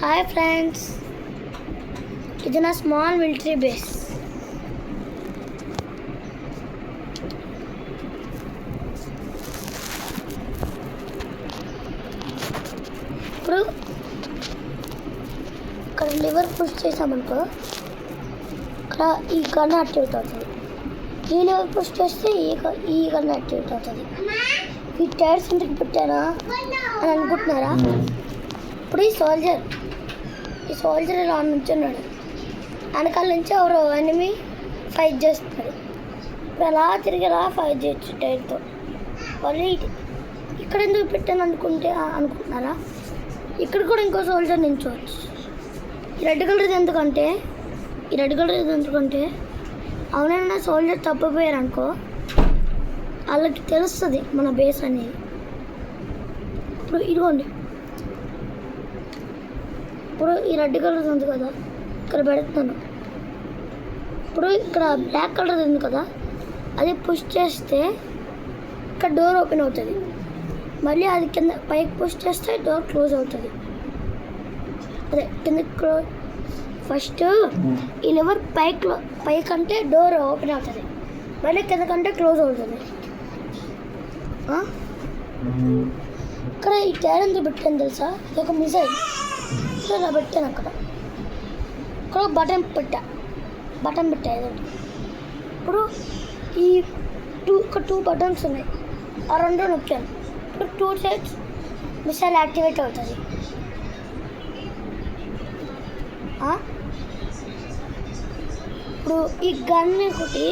Hi friends, ఇది నా small military base. ఇప్పుడు ఇక్కడ లివర్ పుష్ చేసామనుకో, ఇక్కడ ఈ గన్ యాక్టివేట్ అవుతుంది. ఈ లివర్ పుష్ చేస్తే ఈ గన్ యాక్టివేట్ అవుతుంది. ఈ టైర్స్ ఎందుకు పెట్టానా అని అనుకుంటున్నారా? ఇప్పుడు ఈ సోల్జర్ ఇలా నుంచున్నాడు, వెనకాల నుంచి ఎవరో ఎనిమి ఫైట్ చేస్తున్నాడు. ఇప్పుడు అలా తిరిగి అలా ఫైట్ చేయొచ్చు టైర్తో. మళ్ళీ ఇక్కడ ఎందుకు పెట్టాను అనుకుంటున్నారా? ఇక్కడ కూడా ఇంకో సోల్జర్ నించోవచ్చు. ఈ రెడ్ కలర్ ఎందుకంటే అవునైనా సోల్జర్ తప్పిపోయారు అనుకో, వాళ్ళకి తెలుస్తుంది మన బేస్ అనేది. ఇప్పుడు ఇదిగోండి, ఇప్పుడు ఈ రెడ్ కలర్ ఉంది కదా, ఇక్కడ పెడుతున్నాను. ఇప్పుడు ఇక్కడ బ్లాక్ కలర్ ఉంది కదా, అది పుష్ చేస్తే ఇక్కడ డోర్ ఓపెన్ అవుతుంది. మళ్ళీ అది కింద పైకి పుష్ చేస్తే డోర్ క్లోజ్ అవుతుంది. అదే కింద ఫస్ట్ ఈ లివర్ పైకి అంటే డోర్ ఓపెన్ అవుతుంది, మళ్ళీ కిందకంటే క్లోజ్ అవుతుంది. ఇక్కడ ఈ టైర్ ఎందుకు పెట్టాను తెలుసా? ఇది ఒక మిసైల్. ఇలా పెట్టాను. అక్కడ బటన్ పెట్టా ఏదోటి. ఇప్పుడు ఈ టూ బటన్స్ ఉన్నాయి, ఆ రెండు నొక్కాను. ఇప్పుడు 2 సైడ్స్ మిసైల్ యాక్టివేట్ అవుతుంది. ఇప్పుడు ఈ గన్ ఒకటి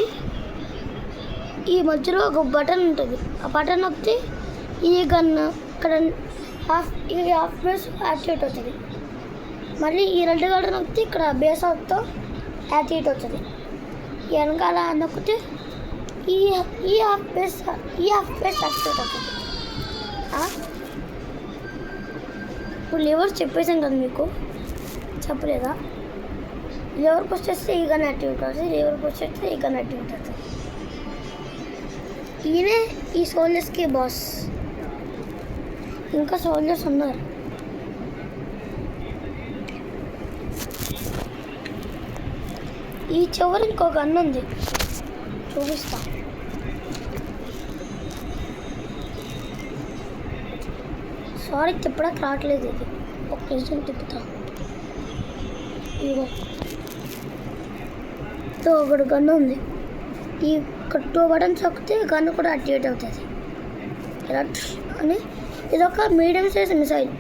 ఈ మధ్యలో ఒక బటన్ ఉంటుంది, ఆ బటన్ నొక్కితే ఈ గన్ ఇక్కడ హాఫ్ బేస్ యాక్టివేట్ అవుతుంది. మళ్ళీ ఈ రెడ్ కలర్ నొక్కితే ఇక్కడ బేస్ అవుట్తో యాక్టివేట్ అవుతుంది. వెనకాల నొక్కితే ఈ హాఫ్ బేస్ యాక్టివేట్ అవుతుంది. ఇప్పుడు లివర్స్ చెప్పేసాం కదా, మీకు చెప్పలేదా? లివర్ పుష్ చేస్తే ఈ గన్ యాక్టివేట్ అవుతుంది, లివర్ పుష్ చేస్తే ఈ గన్ యాక్టివేట్ అవుతుంది. ఈయనే ఈ సోల్జర్స్కి బాస్. ఇంకా సోల్జర్స్ ఉన్నారు. ఈ చివరి ఇంకో గన్ ఉంది, చూపిస్తా. సారీ, తిప్పడానికి రావట్లేదు. ఇది ఒక నిమిషం తిప్పుతా. ఇదిగో ఒకటి గన్ను ఉంది. ఈ 2 బటన్స్ నొక్కితే గన్ను కూడా యాక్టివేట్ అవుతుంది. ఇలా అని ఇదొక మీడియం సైజ్ మిసైల్.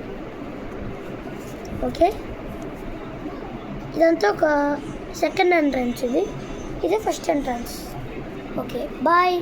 ఓకే, ఇదంతా ఒక సెకండ్ ఎంట్రన్స్. ఇది ఫస్ట్ ఎంట్రన్స్. Okay, bye.